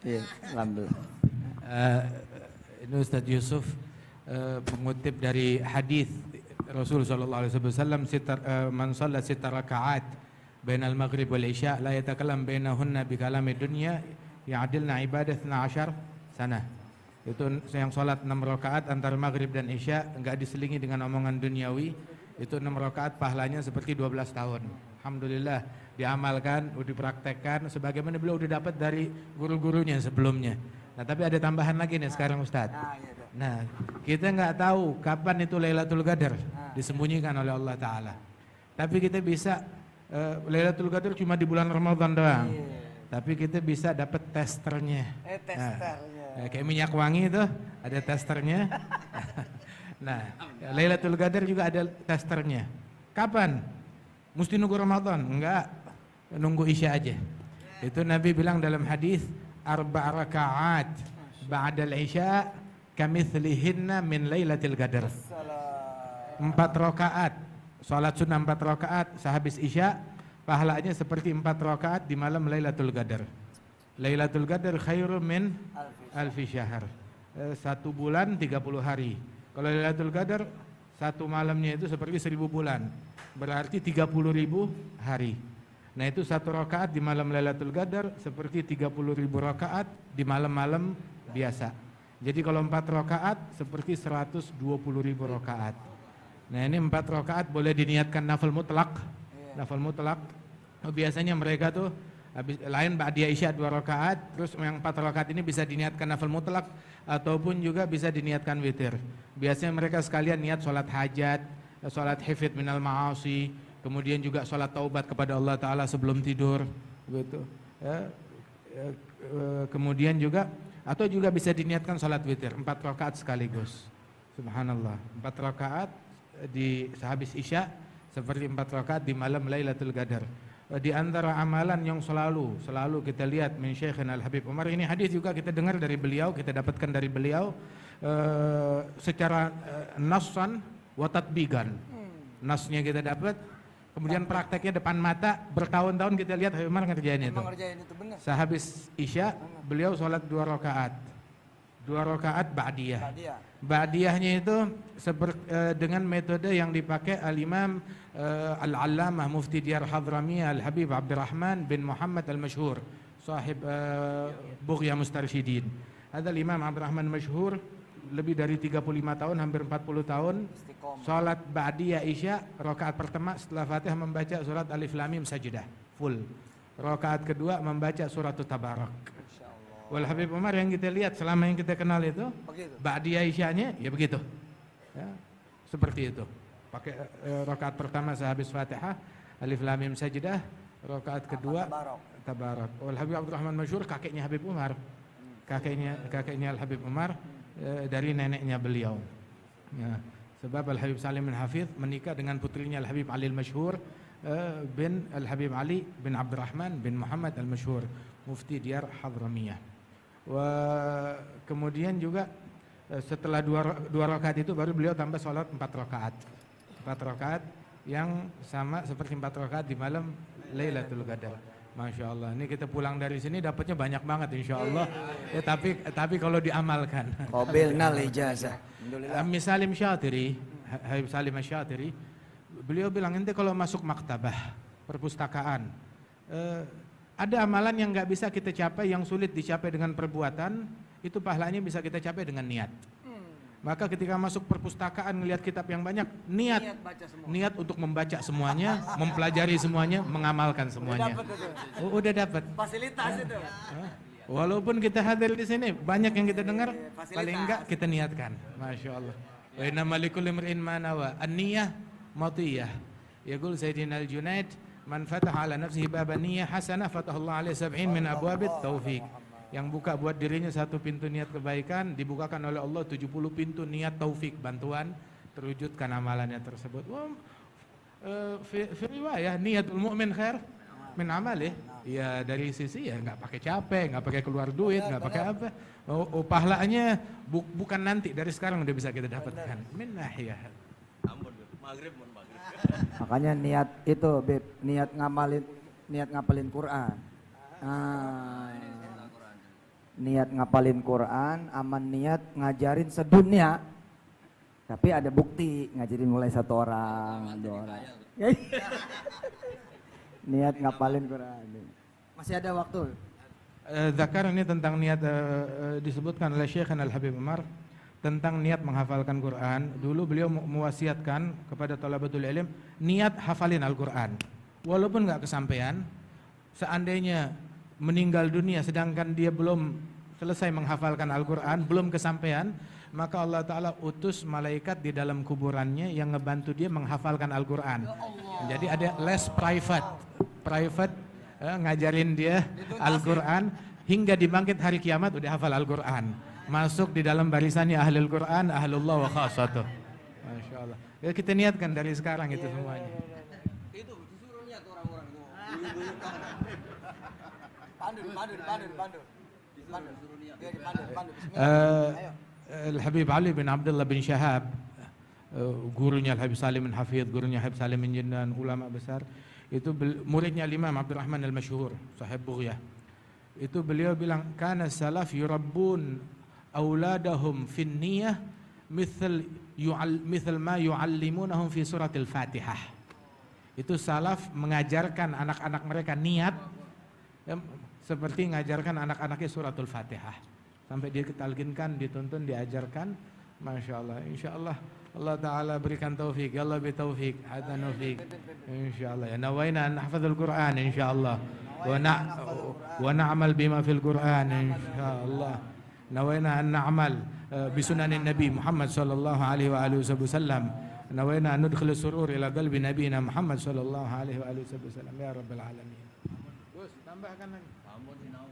Iya, alhamdulillah. Ini Ustadz Yusuf mengutip dari hadis Rasul sallallahu alaihi wasallam, man shalla sita rakaat bainal maghrib wal isya la yatakallam bainahunna bi kalami dunya ya'dilna ibadah 12 sana. Itu yang salat 6 rakaat antara maghrib dan isya enggak diselingi dengan omongan duniawi, itu 6 rakaat pahalanya seperti 12 tahun. Alhamdulillah diamalkan, dipraktekkan sebagaimana beliau udah dapat dari guru-gurunya sebelumnya. Nah, tapi ada tambahan lagi nih sekarang Ustadz. Nah, kita nggak tahu kapan itu Lailatul Qadar disembunyikan oleh Allah Ta'ala. Tapi kita bisa Lailatul Qadar cuma di bulan Ramadan doang. Tapi kita bisa dapat testernya. Kayak minyak wangi itu ada testernya. Nah, Lailatul Qadar juga ada testernya. Kapan? Mesti nunggu Ramadan? Enggak, nunggu Isya aja. Itu Nabi bilang dalam hadis, 4 rakaat ba'dal Isya kamitslihinna min Lailatul Qadar. 4 rakaat, salat sunnah 4 rakaat sehabis Isya, pahalanya seperti 4 rakaat di malam Lailatul Qadar. Lailatul Qadar khairum min alfi syahr. 1 bulan 30 hari. Kalau Lailatul Qadar 1 malamnya itu seperti 1000 bulan. Berarti 30.000 hari. Nah, itu 1 rakaat di malam Lailatul Qadar seperti 30.000 rakaat di malam-malam biasa. Jadi kalau 4 rakaat seperti 120.000 rakaat. Nah, ini 4 rakaat boleh diniatkan nafil mutlak. Nafil mutlak. Biasanya mereka tuh habis lain ba'diyah Isya 2 rakaat, terus yang 4 rakaat ini bisa diniatkan nafil mutlak ataupun juga bisa diniatkan witir. Biasanya mereka sekalian niat sholat hajat, sholat hifdz minal ma'asi, kemudian juga sholat taubat kepada Allah Ta'ala sebelum tidur, gitu. Kemudian juga atau juga bisa diniatkan sholat witir 4 rakaat sekaligus. Subhanallah, 4 rakaat di sehabis Isya seperti 4 rakaat di malam Lailatul Qadar. Di antara amalan yang selalu kita lihat min Syekhina Al-Habib Umar, ini hadis juga kita dengar dari beliau, kita dapatkan dari beliau secara nassan wa tatbiqan. Nasnya kita dapat, kemudian prakteknya depan mata, bertahun-tahun kita lihat Habib Umar ngerjain itu. Sehabis Isya beliau sholat 2 rakaat. 2 rakaat ba'diyah. Ba'diyahnya itu dengan metode yang dipakai Al-Imam Al-Allamah Mufti Diyar Hadramiyah Al-Habib Abdurrahman bin Muhammad Al-Mashhur, sahib Bughya Mustarsyidin. Ada Imam Abdurrahman Mashhur, lebih dari 35 tahun, hampir 40 tahun, salat ba'diyah Isya, rakaat pertama setelah Fatihah membaca surat Alif Lam Mim Sajdah full. Rakaat kedua membaca surat Tabarak. Wal Habib Umar yang kita lihat selama yang kita kenal itu ba'diyah Isyanya ya begitu. Ya, seperti itu. Pakai rakaat pertama sehabis Fatihah Alif Lam Mim Sajdah, rakaat kedua Tabarak. Wal Habib Abdurrahman Mashhur kakeknya Habib Umar. Kakeknya Al Habib Umar dari neneknya beliau. Ya, sebab Al Habib Salim bin Hafidh menikah dengan putrinya Al Habib Ali Al-Mashhur bin Al Habib Ali bin Abdurrahman bin Muhammad Al-Mashhur, Mufti Diyar Hadramiyah. Kemudian juga setelah 2 rakaat itu baru beliau tambah sholat 4 rakaat. 4 rakaat yang sama seperti 4 rakaat di malam Lailatul Qadar. Masya Allah, ini kita pulang dari sini dapatnya banyak banget insya Allah. Ya, tapi kalau diamalkan. Qabilnal ijazah. Salim Syatiri, Habib Salim Syatiri, beliau bilang ente kalau masuk maktabah, perpustakaan, ada amalan yang nggak bisa kita capai, yang sulit dicapai dengan perbuatan, itu pahalanya bisa kita capai dengan niat. Maka ketika masuk perpustakaan ngelihat kitab yang banyak, niat untuk membaca semuanya, mempelajari semuanya, mengamalkan semuanya. Udah dapat. Fasilitas itu. Walaupun kita hadir di sini, banyak yang kita dengar, paling enggak kita niatkan. Masya Allah. Wa inna malikul imri'in ma nawa, an-niyah matiyah. Yaqul Sayyidina Al-Junaid, man fataha ala nafsihi baban niyyah hasanah fatahallahu alaihi 70 min abwabit taufiq. Yang buka buat dirinya 1 pintu niat kebaikan, dibukakan oleh Allah 70 pintu niat taufik, bantuan terwujudkan amalannya tersebut. Fi riwayah niatul mu'min khair min amalih. Ya dari sisi ya nggak pakai capek, nggak pakai keluar duit, nggak pakai apa. Pahalanya bukan nanti, dari sekarang udah bisa kita dapatkan. Min nahiyah. Ampun, maghrib. Makanya niat itu, Beb, niat ngapalin Quran. niat ngapalin Quran, aman niat ngajarin sedunia. Tapi ada bukti ngajarin mulai 1 orang, 2 orang. Niat ngapalin Quran. Masih ada waktu. Zakar ini tentang niat disebutkan oleh Syekh Al-Habib Umar tentang niat menghafalkan Quran. Dulu beliau mewasiatkan kepada thalabatul ilm niat hafalin Al-Quran. Walaupun nggak kesampaian, seandainya meninggal dunia sedangkan dia belum selesai menghafalkan Al-Quran, belum kesampaian, maka Allah Ta'ala utus malaikat di dalam kuburannya yang ngebantu dia menghafalkan Al-Quran. Jadi ada les private ngajarin dia Al-Quran hingga dibangkit hari kiamat udah hafal Al-Quran. Masuk di dalam barisannya ahlul Quran, ahlullah wa khasatuh. Masya Allah. Ya, kita niatkan dari sekarang itu semuanya. Itu disuruh niat orang-orang itu. Pandu. Disuruh niat. Al-Habib Ali bin Abdullah bin Syahab, gurunya Al-Habib Salim bin Hafidh, gurunya Habib Salim bin Jindan, ulama besar. Itu muridnya Imam Abdurrahman Al-Masyhur, sahib Bughyah. Itu beliau bilang, kana salaf yurabbun auladahum fin niyah mithl ma yuallimunahum fi suratil Fatihah. Itu salaf mengajarkan anak-anak mereka niat seperti mengajarkan anak-anaknya suratul Fatihah. Sampai dia ketalkinkan, dituntun, diajarkan. Masya Allah. Insya Allah Allah Ta'ala berikan taufik. Ya Allah bitaufik. Hadha naufik. Insya Allah. Ya nawaina an nahfadhul Quran. Insya Allah. Wa na'amal bima fil Quran. Insya Allah. Nawaina an na'amal bisunanin Nabi Muhammad sallallahu alaihi wa alihi wasallam. Nawaina an nudkhil surur ila qalbi nabiyina Muhammad sallallahu alaihi wa alihi wasallam. Ya Rabbal alamin. Terus tambahkan lagi. Ampun sinau.